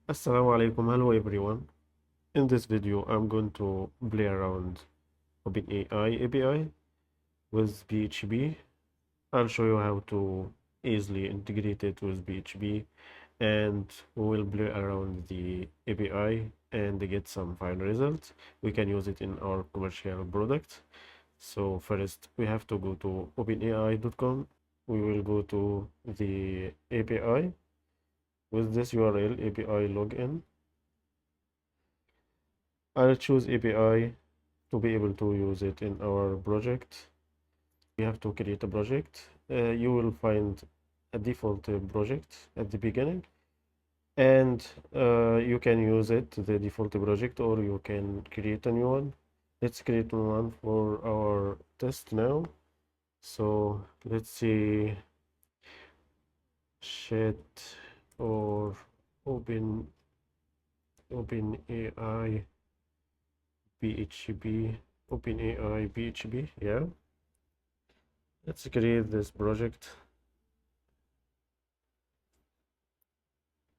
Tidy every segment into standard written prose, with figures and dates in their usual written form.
Assalamu alaikum, hello everyone. In this video, I'm going to play around OpenAI API with PHP. I'll show you how to easily integrate it with PHP, and we will play around the API and get some fine results. We can use it in our commercial product. So first, we have to go to openai.com. We will go to the API with this URL, API login. I'll choose API to be able to use it in our project. We have to create a project. You will find a default project at the beginning, and you can use it, the default project, or you can create a new one. Let's create one for our test now. So let's see, chat or open OpenAI PHP, OpenAI PHP, yeah. Let's create this project.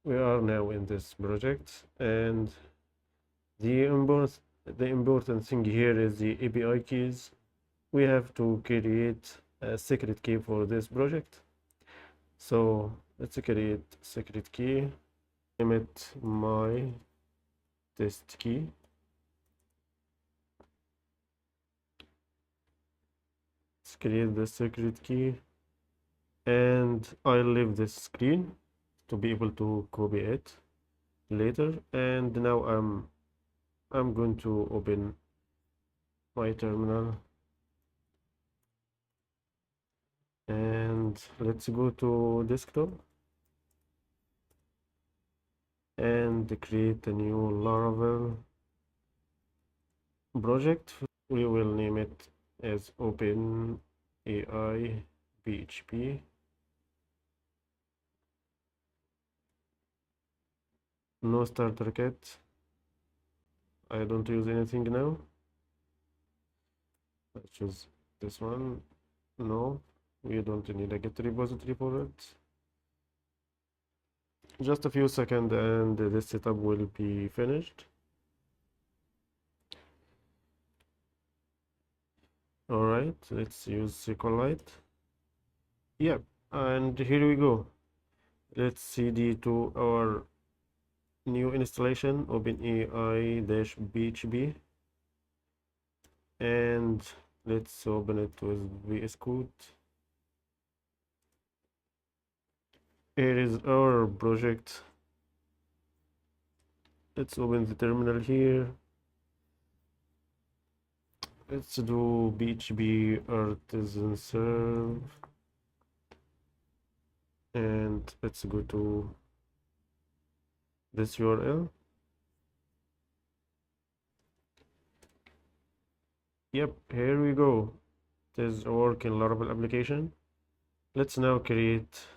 We are now in this project, and the important thing here is the API keys. We have to create a secret key for this project. So let's create secret key, name it my test key. Let's create the secret key, and I'll leave this screen to be able to copy it later. And now I'm going to open my terminal, and let's go to desktop and create a new Laravel project. We will name it as OpenAI PHP. No starter kit. I don't use anything now. Let's choose this one. No, we don't need a Git repository for it. Just a few seconds and this setup will be finished. All right, let's use SQLite. Yep, and here we go. Let's cd to our new installation, OpenAI-PHP, and let's open it with VS Code. Here is our project. Let's open the terminal here. Let's do PHP artisan serve, and let's go to this URL. Yep, here we go. It is a working Laravel application. Let's now create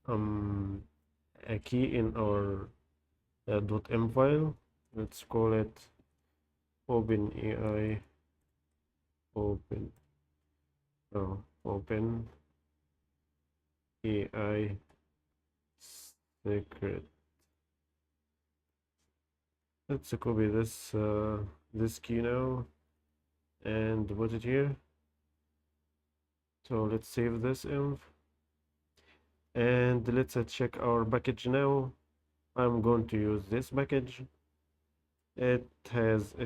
a key in our .m file. Let's call it OpenAI open AI secret. Let's copy this key now and put it here. So let's save this env, and let's check our package now. I'm going to use this package. It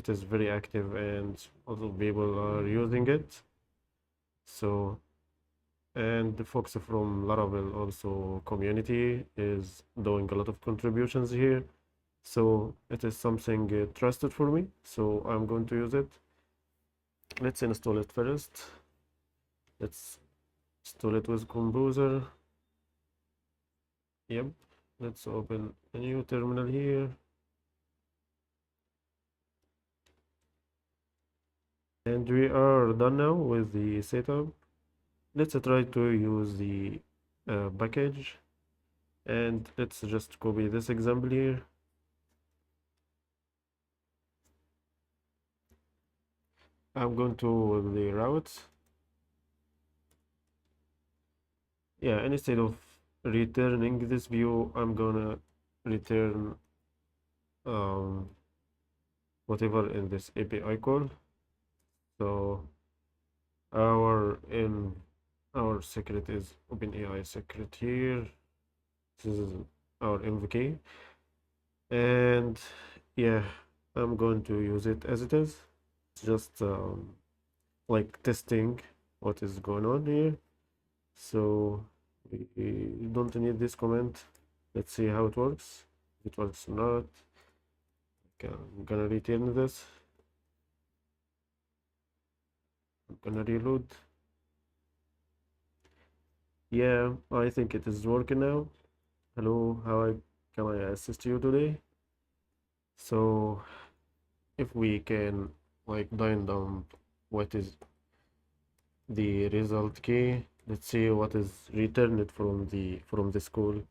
is very active and a lot of people are using it. So, and the folks from Laravel also community is doing a lot of contributions here. So it is something trusted for me. So I'm going to use it. Let's install it first. Let's install it with Composer. Yep. Let's open a new terminal here. And we are done now with the setup. Let's try to use the package, and let's just copy this example here. I'm going to the routes. Yeah, instead of returning this view, I'm gonna return um, whatever in this API call. So in our secret is OpenAI secret here. This is our MVK, and yeah, I'm going to use it as it is. It's just like testing what is going on here. So we don't need this comment. Let's see how it works. If it works or not. Okay, I'm gonna return this. I'm gonna reload. Yeah, I think it is working now. Hello, can I assist you today? So if we can like dive down what is the result key, let's see what is returned from the school,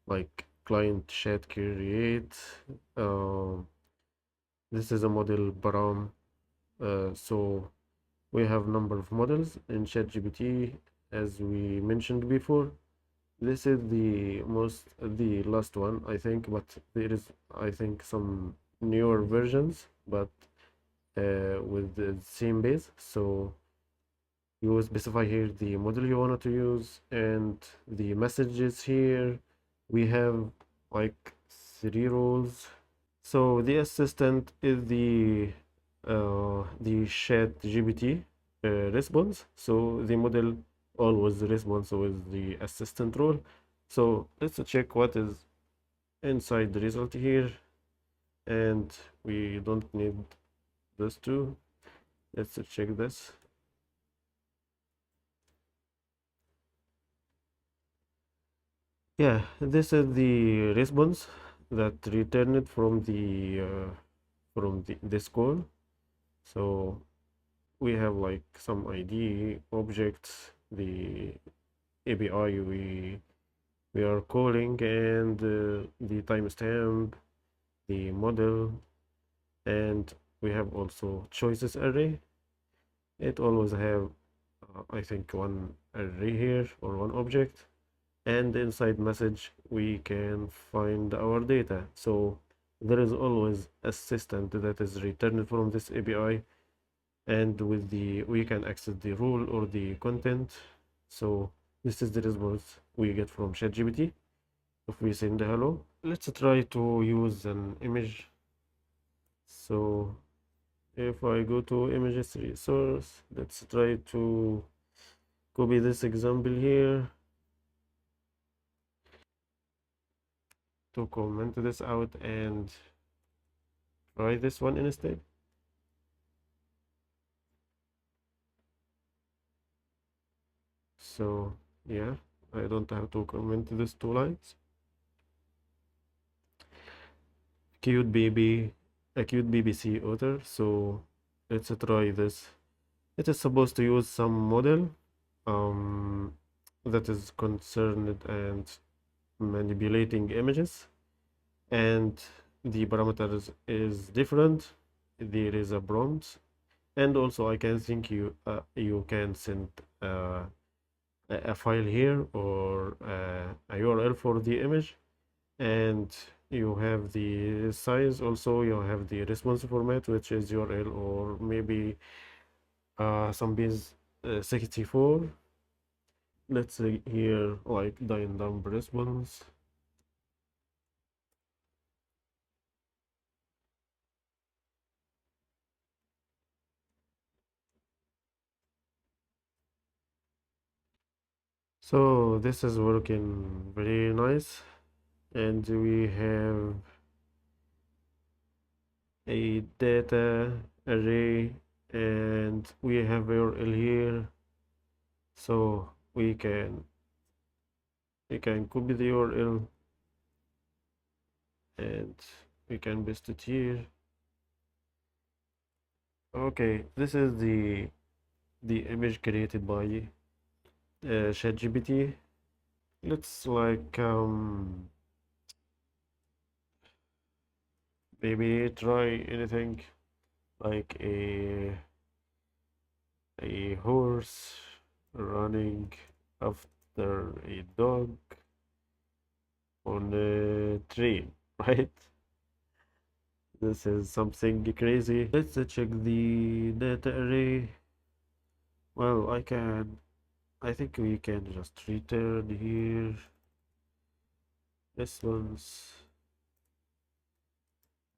like client chat create. Um, this is a model param. So we have number of models in ChatGPT, as we mentioned before. This is the last one, I think, but there is, I think, some newer versions, but with the same base. So you specify here the model you wanted to use and the messages here. We have like 3 roles. So the assistant is the chat GPT response. So the model always responds with the assistant role. So let's check what is inside the result here, and we don't need this too. Let's check this. Yeah, this is the response that returned from this call. So we have like some ID objects, the API we are calling, and the timestamp, the model, and we have also choices array. It always have I think one array here or one object, and inside message we can find our data. So there is always assistant that is returned from this API, and with the we can access the rule or the content. So this is the response we get from ChatGPT. If we send hello, let's try to use an image. So if I go to images resource, let's try to copy this example here to comment this out and try this one instead. So yeah, I don't have to comment these 2 lines. Cute baby, a cute BBC author. So let's try this. It is supposed to use some model um, that is concerned and manipulating images, and the parameters is different. There is a prompt, and also I can think you can send a file here or a URL for the image, and you have the size. Also you have the response format, which is URL or maybe some base 64. Let's say here like dynamic response. So this is working very nice, and we have a data array, and we have URL here. So we can copy the URL and we can paste it here. Okay, this is the image created by ChatGPT. Let's like maybe try anything like a horse running after a dog on a train, right? This is something crazy. Let's check the data array. Well, I think we can just return here this one's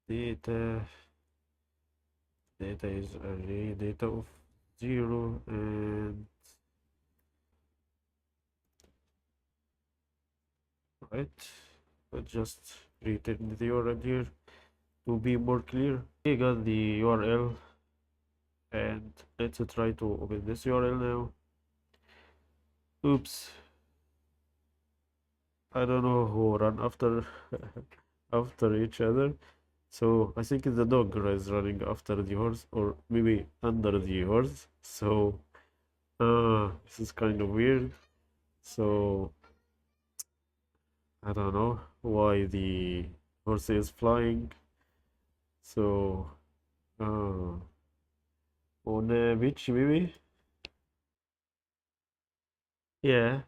data. Data is array data of 0, and right, let's just return the URL here to be more clear. We got the URL, and let's try to open this URL now. Oops, I don't know who run after after each other. So I think the dog is running after the horse, or maybe under the horse. So this is kind of weird. So I don't know why the horse is flying. So uh, on a beach, maybe. Yeah.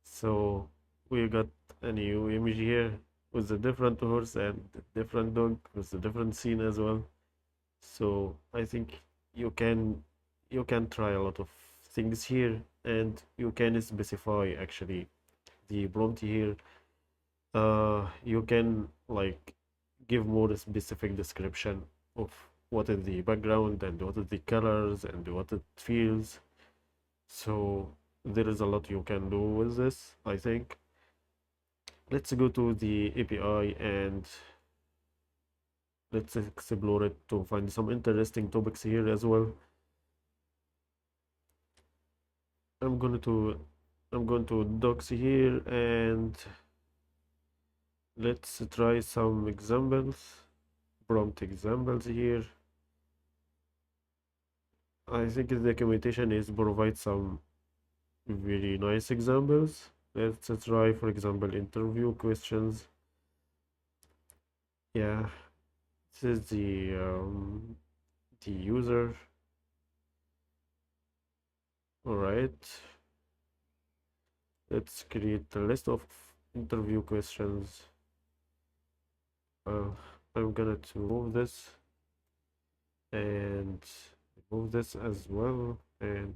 So we got a new image here with a different horse and different dog with a different scene as well. So I think you can you can try a lot of things here, and you can specify actually the prompt here. You can like give more specific description of what is the background and what is the colors and what it feels. So there is a lot you can do with this, I think. Let's go to the API and let's explore it to find some interesting topics here as well. I'm going to I'm going to docs here, and let's try some examples, prompt examples here. I think the documentation is provide some very nice examples. Let's try, for example, interview questions. Yeah, this is the user. All right, let's create a list of interview questions. Uh, I'm gonna to move this and move this as well, and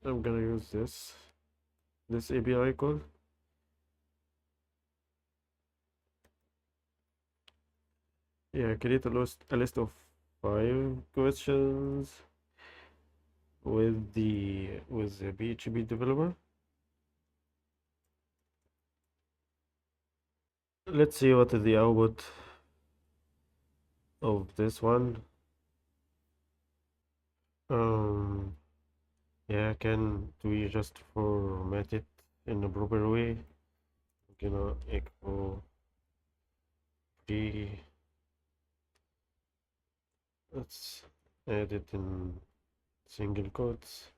I'm gonna use this API call. Yeah, create a list of 5 questions with the PHP developer. Let's see what is the output of this one. Um, yeah, can we just format it in a proper way? Gonna echo p. Let's add it in single quotes,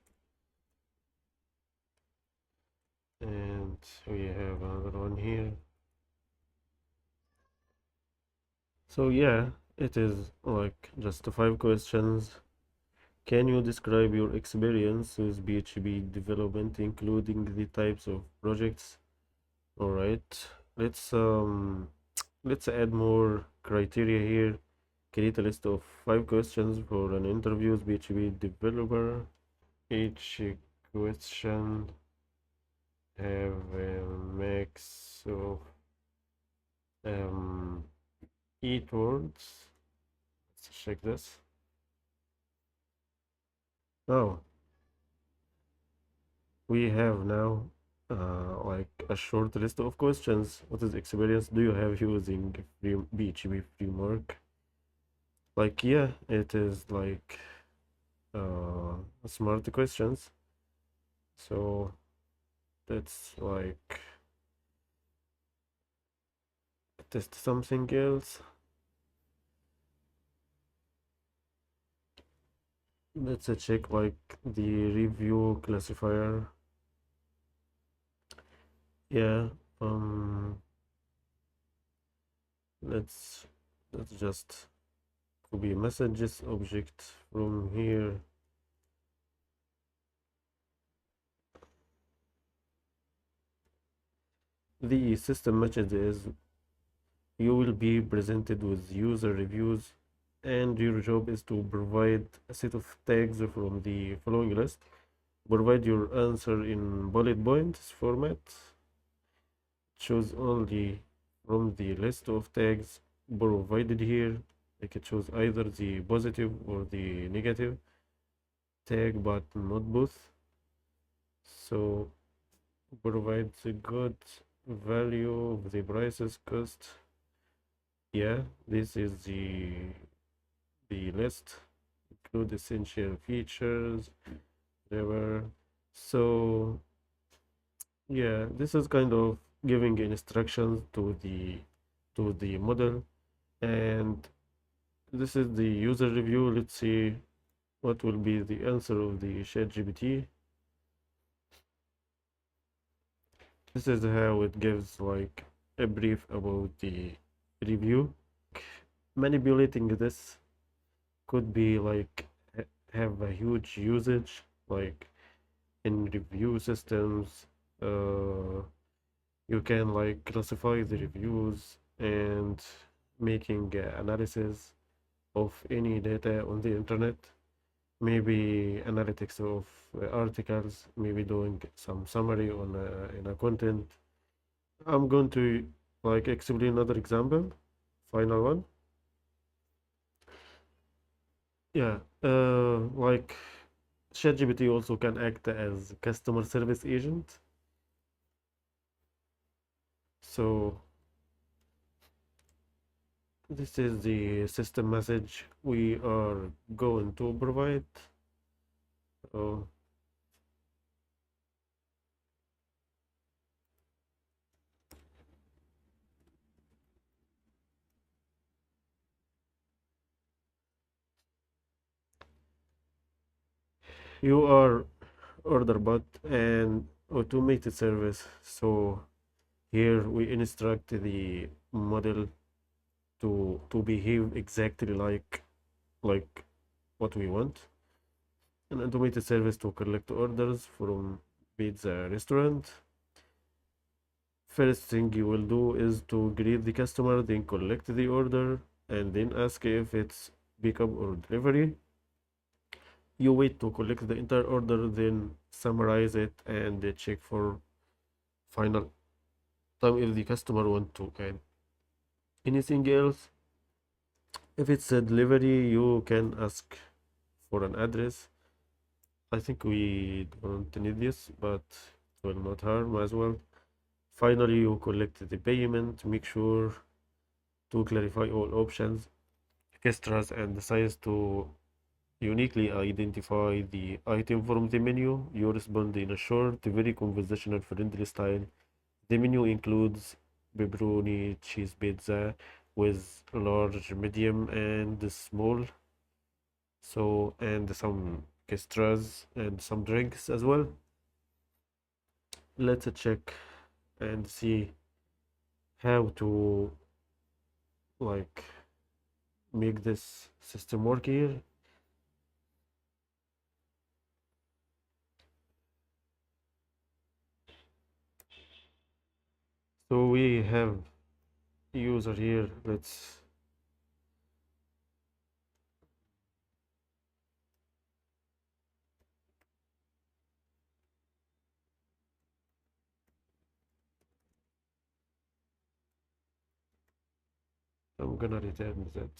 and we have another one here. So yeah, it is like just 5 questions. Can you describe your experience with PHP development, including the types of projects? All right, let's add more criteria here. Create a list of 5 questions for an interview with PHP developer. Each question have a max of 8 words. Let's check this. Oh, we have now like a short list of questions. What is experience do you have using PHP framework? Like, yeah, it is like smart questions. So let's like test something else. Let's check like the review classifier. Yeah, um, let's just copy messages object from here. The system message is you will be presented with user reviews, and your job is to provide a set of tags from the following list. Provide your answer in bullet points format. Choose only from the list of tags provided here. I can choose either the positive or the negative tag, but not both. So provide the good value of the prices cost. Yeah, this is the list. Include essential features, whatever. So yeah, this is kind of giving instructions to the model, and this is the user review. Let's see what will be the answer of the ChatGPT. This is how it gives like a brief about the review. Manipulating this could be like have a huge usage, like in review systems. You can like classify the reviews and making analysis of any data on the internet, maybe analytics of articles, maybe doing some summary on in a content. I'm going to like explain another example, final one. Yeah, like ChatGPT also can act as customer service agent. So this is the system message we are going to provide. Uh, you are order bot and automated service. So here we instruct the model to behave exactly like what we want. An automated service to collect orders from pizza restaurant. First thing you will do is to greet the customer, then collect the order, and then ask if it's pickup or delivery. You wait to collect the entire order, then summarize it and check for final time if the customer want to add anything else. If it's a delivery, you can ask for an address. I think we don't need this, but it will not harm as well. Finally, you collect the payment. Make sure to clarify all options, extras, and the size to uniquely identify the item from the menu. You respond in a short, very conversational, friendly style. The menu includes pepperoni, cheese pizza with large, medium, and small. So, and some extras and some drinks as well. Let's check and see how to like make this system work here. So we have user here. I'm gonna return that.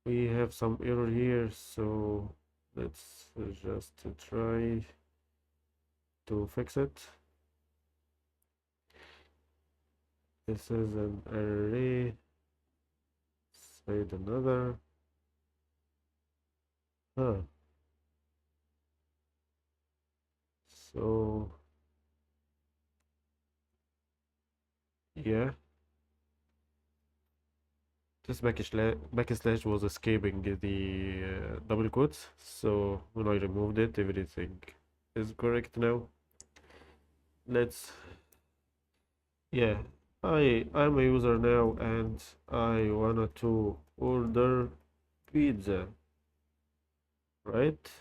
We have some error here, so let's just try to fix it. This is an array, side another. Huh. So yeah, this backslash was escaping the double quotes. So when I removed it, everything is correct now. Let's Yeah, I'm a user now and I wanted to order pizza, right?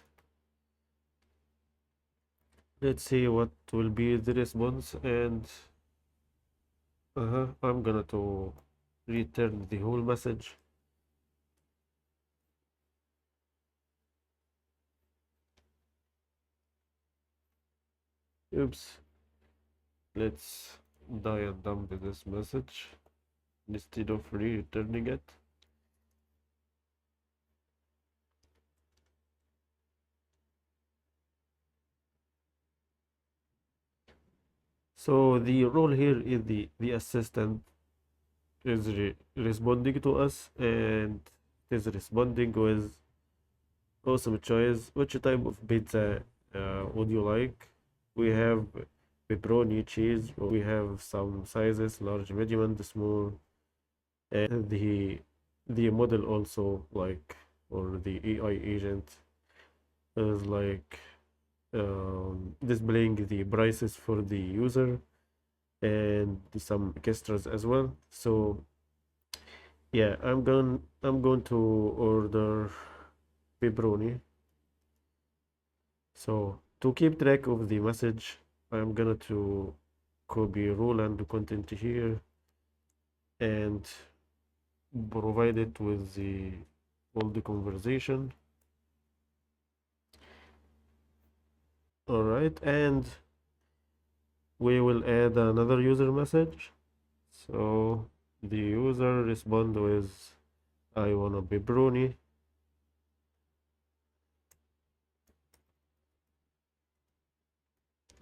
Let's see what will be the response, and I'm gonna to return the whole message. Oops. Let's die and dump this message instead of returning it. So the role here is the assistant is responding to us, and is responding with awesome choice. Which type of pizza would you like? We have pepperoni, cheese, or we have some sizes, large, medium, and small. And the model also like, or the AI agent is like displaying the prices for the user and some extras as well. So yeah, I'm going to order pepperoni. So to keep track of the message, I'm gonna to copy rule and content here and provide it with the all the conversation. All right, and we will add another user message. So the user respond with I want a pepperoni.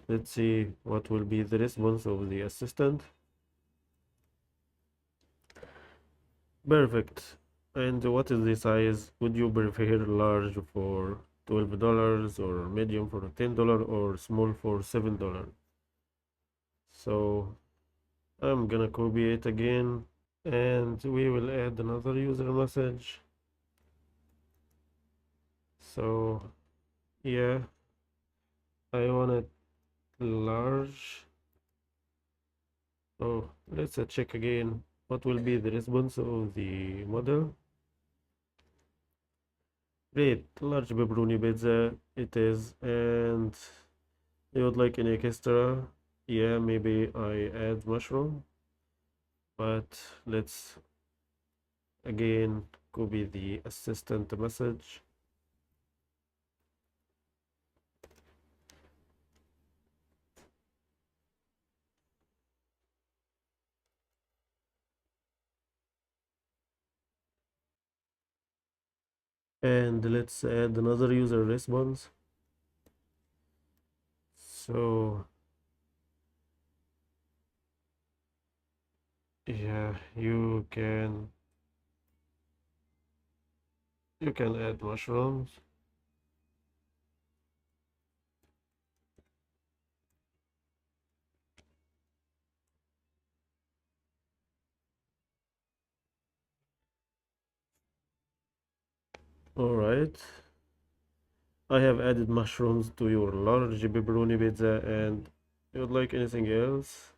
Let's see what will be the response of the assistant. Perfect. And what is the size? Would you prefer large for $12 or medium for $10 or small for $7? So I'm gonna copy it again and we will add another user message. So yeah, I want it large. Oh, let's check again. What will be the response of the model? Great, large pepperoni pizza it is. And you would like any extra? Yeah, maybe I add mushroom, but let's again copy the assistant message. And let's add another user response. So yeah, you can add mushrooms. All right. I have added mushrooms to your large pepperoni pizza, and you would like anything else?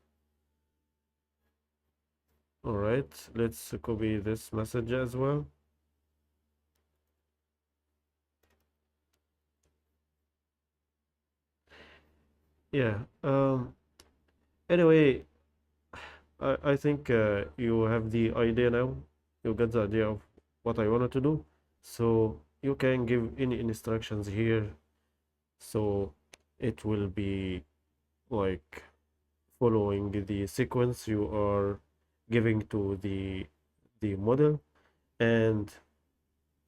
All right, let's copy this message as well. Yeah. Anyway, I think you have the idea now. You got the idea of what I wanted to do. So you can give any instructions here. So it will be like following the sequence you are giving to the model, and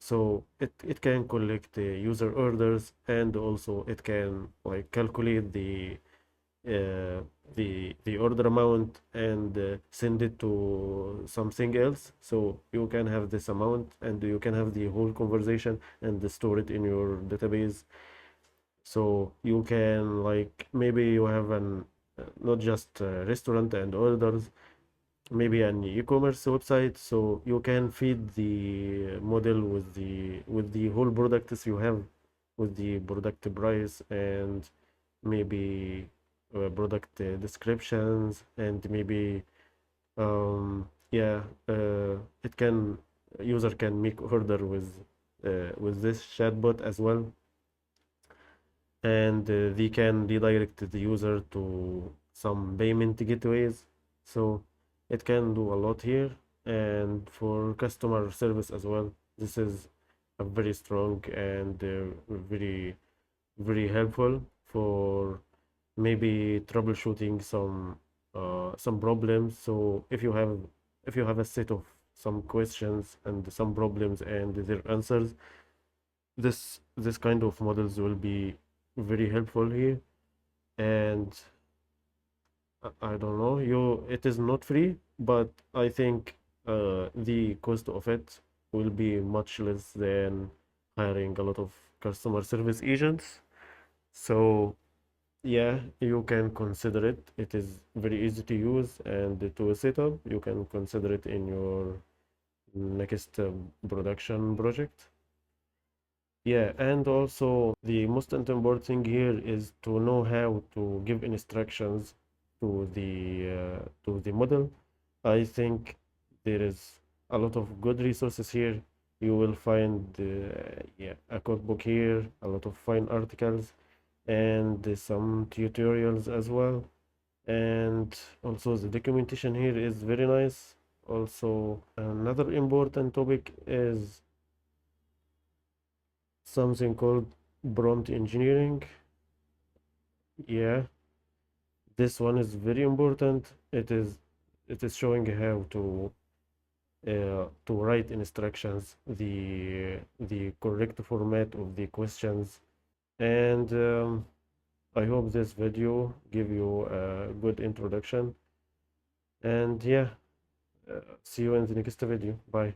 so it can collect the user orders, and also it can like calculate uh, the order amount and send it to something else. So you can have this amount and you can have the whole conversation and store it in your database. So you can like maybe you have an not just restaurant and orders, maybe an e-commerce website, so you can feed the model with the whole products you have, with the product price and maybe product descriptions, and maybe yeah, it can user can make order with this chatbot as well. and they can redirect the user to some payment gateways. So it can do a lot here. And for customer service as well, this is a very strong and very very helpful for maybe troubleshooting some problems. So if you have a set of some questions and some problems and their answers, this kind of models will be very helpful here. And I don't know, it is not free, but I think the cost of it will be much less than hiring a lot of customer service agents. So yeah, you can consider it. It is very easy to use and to set up. You can consider it in your next production project. Yeah, and also the most important thing here is to know how to give instructions to the model. I think there is a lot of good resources here. You will find yeah, a codebook here, a lot of fine articles, and some tutorials as well. And also the documentation here is very nice. Also, another important topic is something called prompt engineering. Yeah, this one is very important. It is showing how to write instructions, the correct format of the questions. And I hope this video give you a good introduction. And yeah, see you in the next video. Bye.